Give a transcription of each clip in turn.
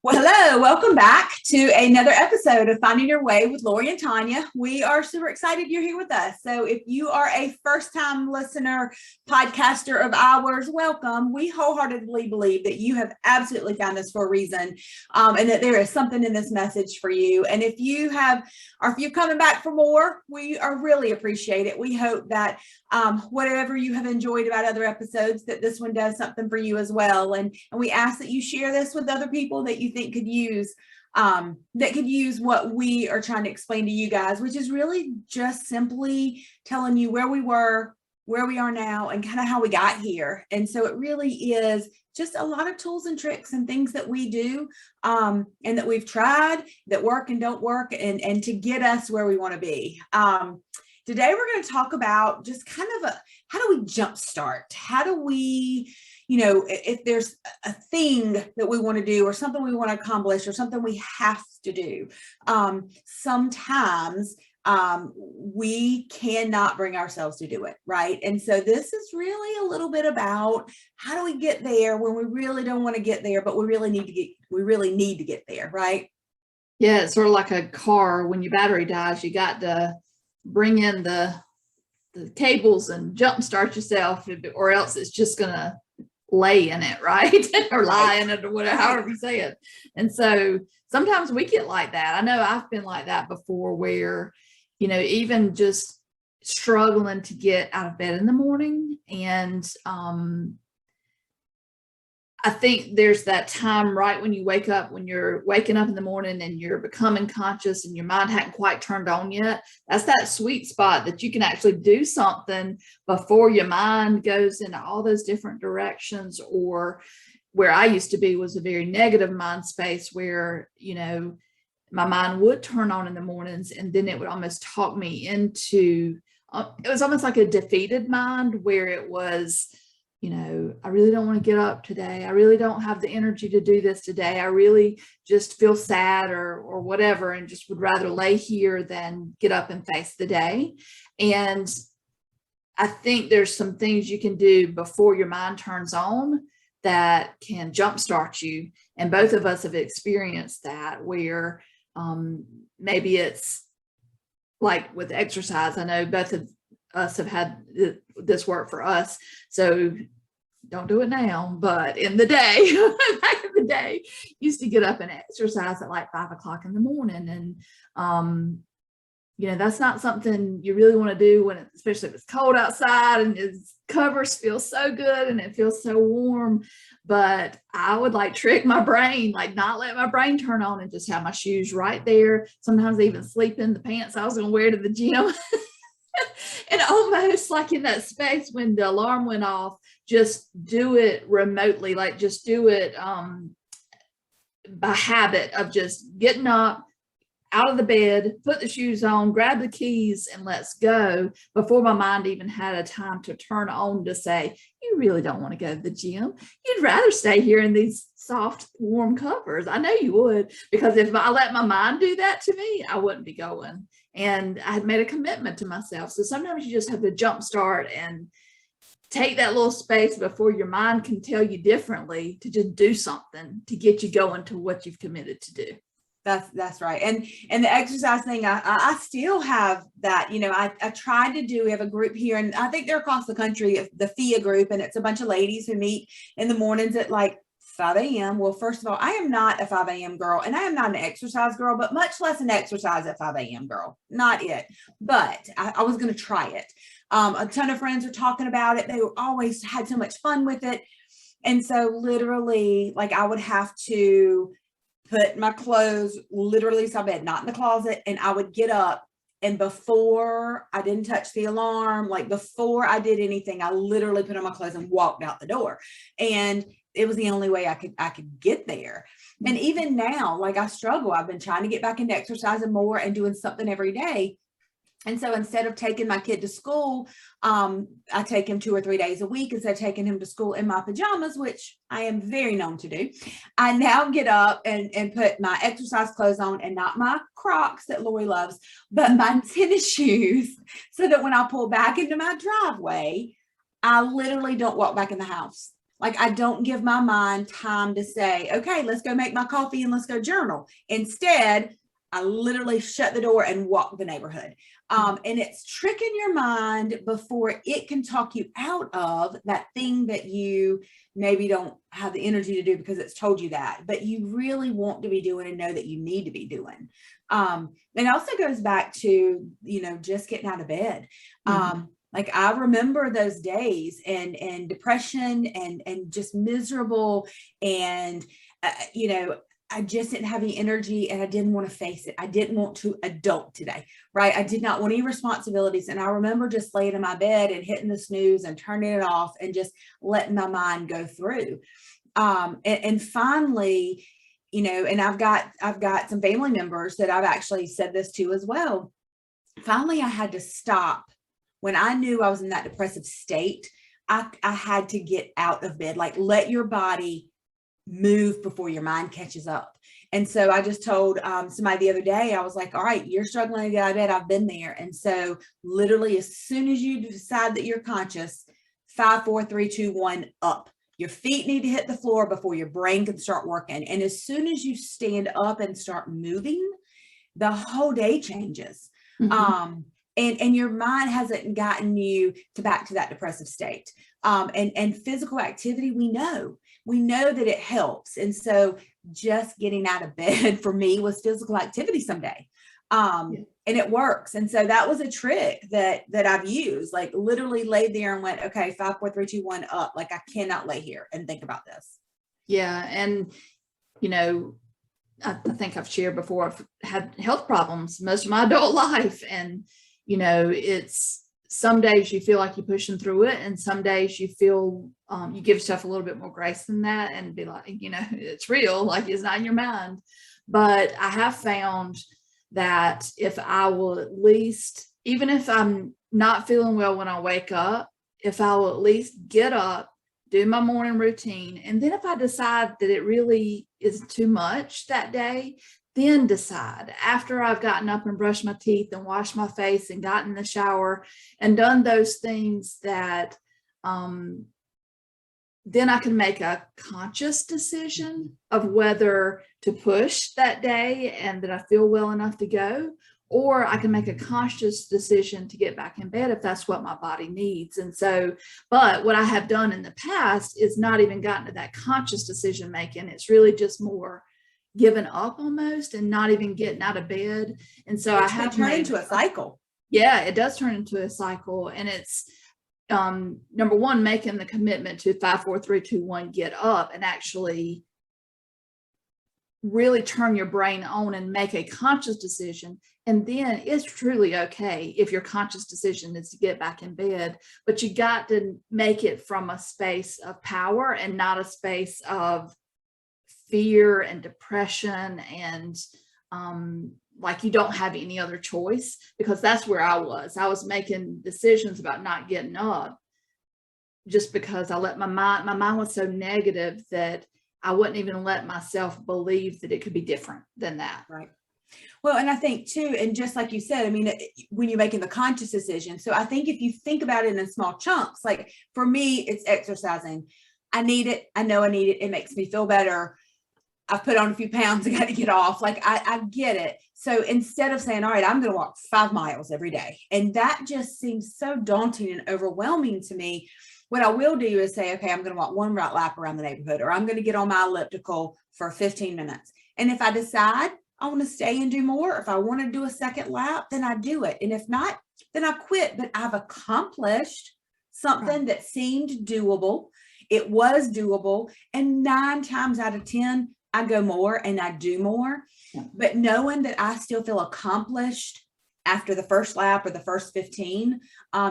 Well, hello, welcome back to another episode of Finding Your Way with Lori and Tonya. We are super excited you're here with us. So if you are a first-time listener, podcaster of ours, welcome. We wholeheartedly believe that you have absolutely found us for a reason, and that there is something in this message for you. And if you're coming back for more, we are really appreciate it. We hope that whatever you have enjoyed about other episodes, that this one does something for you as well. And we ask that you share this with other people that you think could use what we are trying to explain to you guys, which is really just simply telling you where we were, where we are now, and kind of how we got here. And so it really is just a lot of tools and tricks and things that we do and that we've tried that work and don't work, and to get us where we want to be. Today, we're going to talk about just kind of how do we jumpstart? How do we, if there's a thing that we want to do or something we want to accomplish or something we have to do, sometimes we cannot bring ourselves to do it, right? And so this is really a little bit about how do we get there when we really don't want to get there, but we really need to get there, right? Yeah, it's sort of like a car. When your battery dies, you got to bring in the cables and jumpstart yourself, or else it's just gonna lay in it, right? Or lie in it, or whatever, however you say it. And so sometimes we get like that. I know I've been like that before, where even just struggling to get out of bed in the morning. And I think there's that time right when you wake up, when you're waking up in the morning and you're becoming conscious and your mind hadn't quite turned on yet. That's that sweet spot that you can actually do something before your mind goes in all those different directions. Or where I used to be was a very negative mind space where, my mind would turn on in the mornings, and then it would almost talk me into, it was almost like a defeated mind, where it was, I really don't want to get up today. I really don't have the energy to do this today. I really just feel sad or whatever, and just would rather lay here than get up and face the day. And I think there's some things you can do before your mind turns on that can jumpstart you. And both of us have experienced that, where maybe it's like with exercise. I know both of us have had this work for us. So don't do it now, but in the day, back in the day, used to get up and exercise at like 5 o'clock in the morning. And, that's not something you really want to do when especially if it's cold outside and its covers feel so good and it feels so warm. But I would trick my brain, not let my brain turn on, and just have my shoes right there. Sometimes I even sleep in the pants I was going to wear to the gym. And almost like in that space when the alarm went off, just do it remotely, just do it by habit of just getting up, out of the bed, put the shoes on, grab the keys, and let's go, before my mind even had a time to turn on to say, you really don't want to go to the gym. You'd rather stay here in these soft, warm covers. I know you would, because if I let my mind do that to me, I wouldn't be going. And I had made a commitment to myself. So sometimes you just have to jumpstart and take that little space before your mind can tell you differently, to just do something to get you going to what you've committed to do. That's right. And the exercise thing, I still have that, I tried to do, we have a group here, and I think they're across the country, the FIA group, and it's a bunch of ladies who meet in the mornings at 5 a.m. Well, first of all, I am not a 5 a.m. girl, and I am not an exercise girl, but much less an exercise at 5 a.m. girl. Not it. But I was going to try it. A ton of friends were talking about it. They always had so much fun with it. And so literally, I would have to put my clothes literally inside bed, not in the closet. And I would get up, and before I didn't touch the alarm, before I did anything, I literally put on my clothes and walked out the door. And it was the only way I could get there. And even now, I struggle. I've been trying to get back into exercising more and doing something every day. And so instead of taking my kid to school, I take him 2 or 3 days a week. Instead of taking him to school in my pajamas, which I am very known to do, I now get up and put my exercise clothes on, and not my Crocs that Lori loves, but my tennis shoes, so that when I pull back into my driveway, I literally don't walk back in the house. Like I don't give my mind time to say, okay, let's go make my coffee and let's go journal. Instead, I literally shut the door and walk the neighborhood. And it's tricking your mind before it can talk you out of that thing that you maybe don't have the energy to do because it's told you that, but you really want to be doing and know that you need to be doing. It also goes back to, just getting out of bed. Like I remember those days and depression and just miserable and, I just didn't have any energy and I didn't want to face it. I didn't want to adult today, right? I did not want any responsibilities. And I remember just laying in my bed and hitting the snooze and turning it off and just letting my mind go through. And finally, and I've got some family members that I've actually said this to as well. Finally, I had to stop when I knew I was in that depressive state. I had to get out of bed, like let your body move before your mind catches up. And so I just told somebody the other day, I was like, all right, you're struggling to get out of bed. I've been there. And so literally as soon as you decide that you're conscious, 5, 4, 3, 2, 1, up. Your feet need to hit the floor before your brain can start working. And as soon as you stand up and start moving, the whole day changes. And your mind hasn't gotten you back to that depressive state. And physical activity, we know that it helps. And so just getting out of bed for me was physical activity someday. And it works. And so that was a trick that I've used, like literally laid there and went, okay, 5, 4, 3, 2, 1, up. Like I cannot lay here and think about this. Yeah. And, I think I've shared before, I've had health problems most of my adult life. And, it's some days you feel like you're pushing through it. And some days you feel you give yourself a little bit more grace than that and be like, it's real, like it's not in your mind. But I have found that if I will at least, even if I'm not feeling well when I wake up, if I will at least get up, do my morning routine, and then if I decide that it really is too much that day, then decide after I've gotten up and brushed my teeth and washed my face and gotten in the shower and done those things that then I can make a conscious decision of whether to push that day and that I feel well enough to go, or I can make a conscious decision to get back in bed if that's what my body needs. And so, but what I have done in the past is not even gotten to that conscious decision making. It's really just more given up almost and not even getting out of bed. And so I have turned into a cycle. Yeah, it does turn into a cycle. And it's number one, making the commitment to 5, 4, 3, 2, 1, get up and actually really turn your brain on and make a conscious decision. And then it's truly okay if your conscious decision is to get back in bed, but you got to make it from a space of power and not a space of fear and depression and like you don't have any other choice, because that's where I was making decisions about not getting up just because I let my mind was so negative that I wouldn't even let myself believe that it could be different than that. Right. Well, and I think too, and just like you said, I mean, when you're making the conscious decision, so I think if you think about it in small chunks, like for me, it's exercising. I need it. I know I need it. It makes me feel better. I've put on a few pounds. I got to get off. Like I get it. So instead of saying, all right, I'm going to walk 5 miles every day. And that just seems so daunting and overwhelming to me. What I will do is say, okay, I'm going to walk 1 lap around the neighborhood, or I'm going to get on my elliptical for 15 minutes. And if I decide I want to stay and do more, if I want to do a second lap, then I do it. And if not, then I quit. But I've accomplished something that seemed doable. It was doable. And 9 times out of 10, I go more and I do more. But knowing that I still feel accomplished after the first lap or the first 15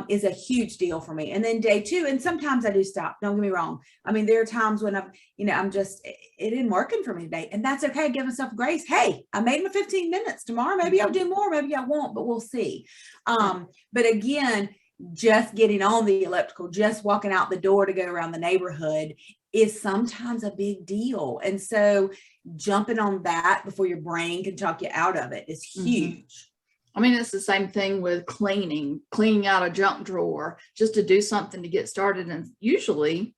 is a huge deal for me. And then day 2, and sometimes I do stop. Don't get me wrong. I mean, there are times when I'm just, it isn't working for me today. And that's okay. Give myself grace. Hey, I made my 15 minutes. Tomorrow, maybe I'll do more. Maybe I won't, but we'll see. But again, just getting on the elliptical, just walking out the door to go around the neighborhood is sometimes a big deal. And so jumping on that before your brain can talk you out of it is huge. I mean, it's the same thing with cleaning out a junk drawer just to do something to get started. And usually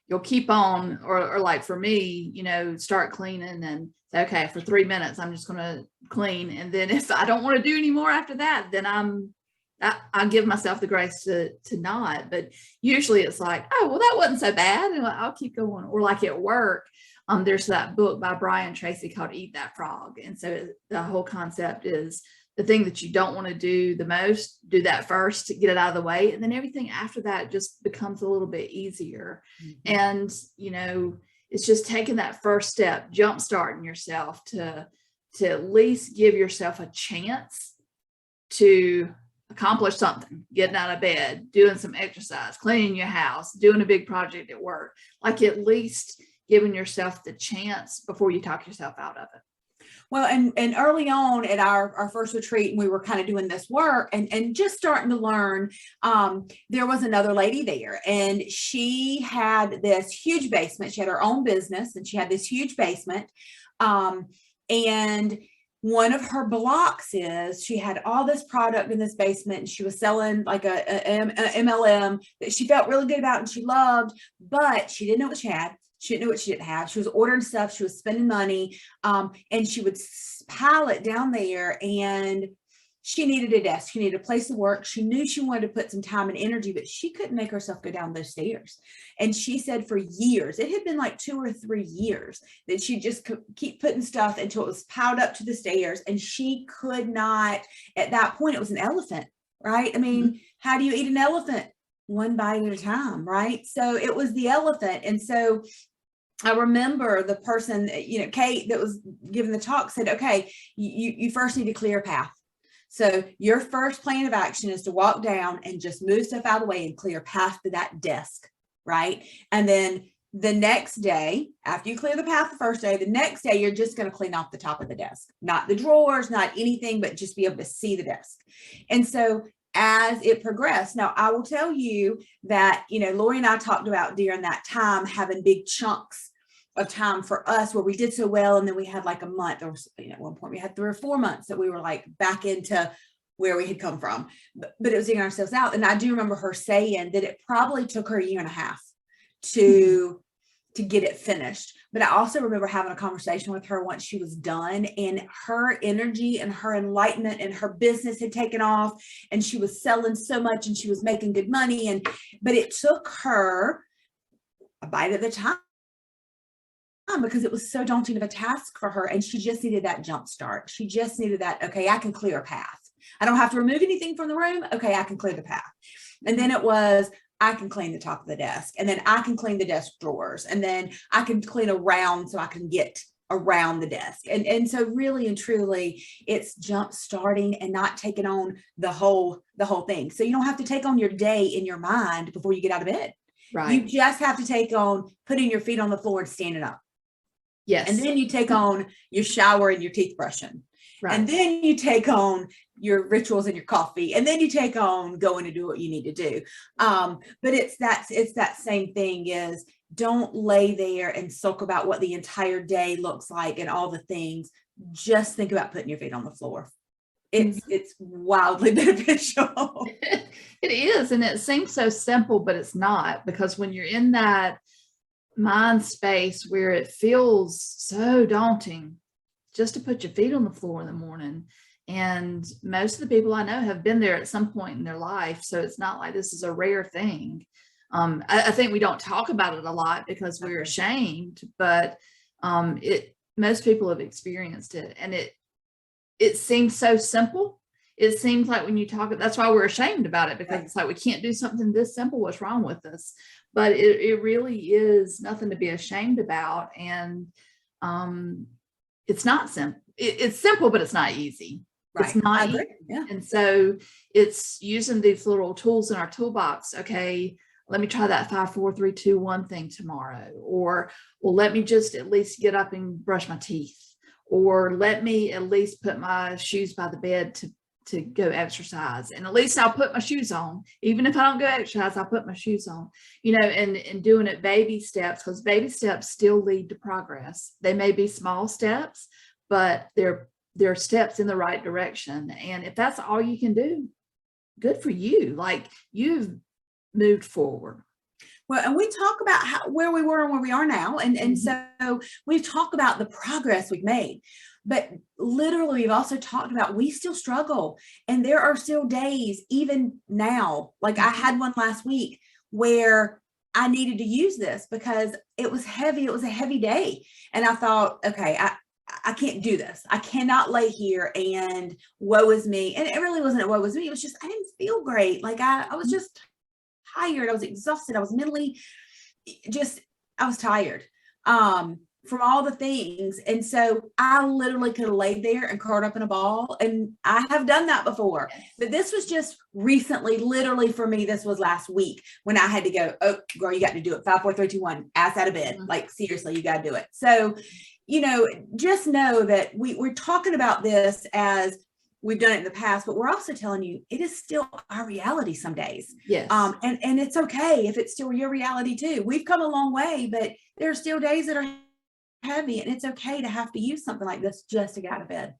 you'll keep on, or like for me, start cleaning and say, okay, for 3 minutes, I'm just going to clean. And then if I don't want to do any more after that, then I give myself the grace to not. But usually it's like, oh, well, that wasn't so bad, and I'll keep going. Or like at work, there's that book by Brian Tracy called Eat That Frog. And so the whole concept is the thing that you don't want to do the most, do that first to get it out of the way. And then everything after that just becomes a little bit easier. Mm-hmm. And, it's just taking that first step, jumpstarting yourself to at least give yourself a chance to accomplish something, getting out of bed, doing some exercise, cleaning your house, doing a big project at work, like at least giving yourself the chance before you talk yourself out of it. Well, and early on at our first retreat, we were kind of doing this work and just starting to learn, there was another lady there, and she had this huge basement. She had her own business, and she had this huge basement. And one of her blocks is she had all this product in this basement, and she was selling like a MLM that she felt really good about and she loved, but she didn't know what she had. She didn't know what she didn't have. She was ordering stuff. She was spending money. And she would pile it down there, and she needed a desk. She needed a place to work. She knew she wanted to put some time and energy, but she couldn't make herself go down those stairs. And she said for years, it had been like 2 or 3 years that she just keep putting stuff until it was piled up to the stairs. And she could not, at that point, it was an elephant, right? I mean, mm-hmm. How do you eat an elephant? One bite at a time, right? So it was the elephant. And so I remember the person, Kate, that was giving the talk said, okay, you first need to clear a path. So your first plan of action is to walk down and just move stuff out of the way and clear a path to that desk, right? And then the next day, after you clear the path the first day, the next day, you're just going to clean off the top of the desk, not the drawers, not anything, but just be able to see the desk. And so as it progressed, now I will tell you that, Lori and I talked about during that time having big chunks of time for us where we did so well. And then we had like a month, or at one point we had 3 or 4 months that we were like back into where we had come from, but it was digging ourselves out. And I do remember her saying that it probably took her 1.5 years to get it finished. But I also remember having a conversation with her once she was done, and her energy and her enlightenment and her business had taken off, and she was selling so much and she was making good money. But it took her a bite at a time because it was so daunting of a task for her. And she just needed that jump start. She just needed that, okay, I can clear a path. I don't have to remove anything from the room. Okay, I can clear the path. And then it was, I can clean the top of the desk, and then I can clean the desk drawers, and then I can clean around so I can get around the desk. And so really and truly, it's jump starting and not taking on the whole thing. So you don't have to take on your day in your mind before you get out of bed. Right. You just have to take on putting your feet on the floor and standing up. Yes. And then you take on your shower and your teeth brushing. Right. And then you take on your rituals and your coffee, and then you take on going to do what you need to do. But it's that same thing is, don't lay there and sulk about what the entire day looks like and all the things. Just think about putting your feet on the floor. It's wildly beneficial. It is. And it seems so simple, but it's not, because when you're in that mind space where it feels so daunting just to put your feet on the floor in the morning. And most of the people I know have been there at some point in their life. So it's not like this is a rare thing. I think we don't talk about it a lot because we're ashamed, but most people have experienced it, and it seems so simple. It seems like when you talk, that's why we're ashamed about it, because it's like, we can't do something this simple. What's wrong with us? But it really is nothing to be ashamed about. And it's not simple. It's simple, but it's not easy. Right. It's not easy. Yeah. And so it's using these little tools in our toolbox. Okay, let me try that 5, 4, 3, 2, 1 thing tomorrow. Or, well, let me just at least get up and brush my teeth. Or let me at least put my shoes by the bed to go exercise. And at least I'll put my shoes on. Even if I don't go exercise, I'll put my shoes on, and doing it baby steps, because baby steps still lead to progress. They may be small steps, but they're steps in the right direction. And if that's all you can do, good for you. Like, you've moved forward. Well, and we talk about where we were and where we are now. And so we've talked about the progress we've made, but literally we've also talked about we still struggle. And there are still days, even now, like I had one last week where I needed to use this because it was heavy. It was a heavy day. And I thought, okay, I can't do this. I cannot lay here and woe is me. And it really wasn't a woe is me. It was just, I didn't feel great. Like I was just tired. I was exhausted. I was mentally I was tired from all the things. And so I literally could have laid there and curled up in a ball. And I have done that before, but this was just recently, literally for me, this was last week when I had to go, oh girl, you got to do it. 5, 4, 3, 2, 1, ass out of bed. Like seriously, you got to do it. So, just know that we're talking about this as we've done it in the past, but we're also telling you it is still our reality some days. Yes. And it's okay if it's still your reality too. We've come a long way, but there are still days that are heavy, and it's okay to have to use something like this just to get out of bed.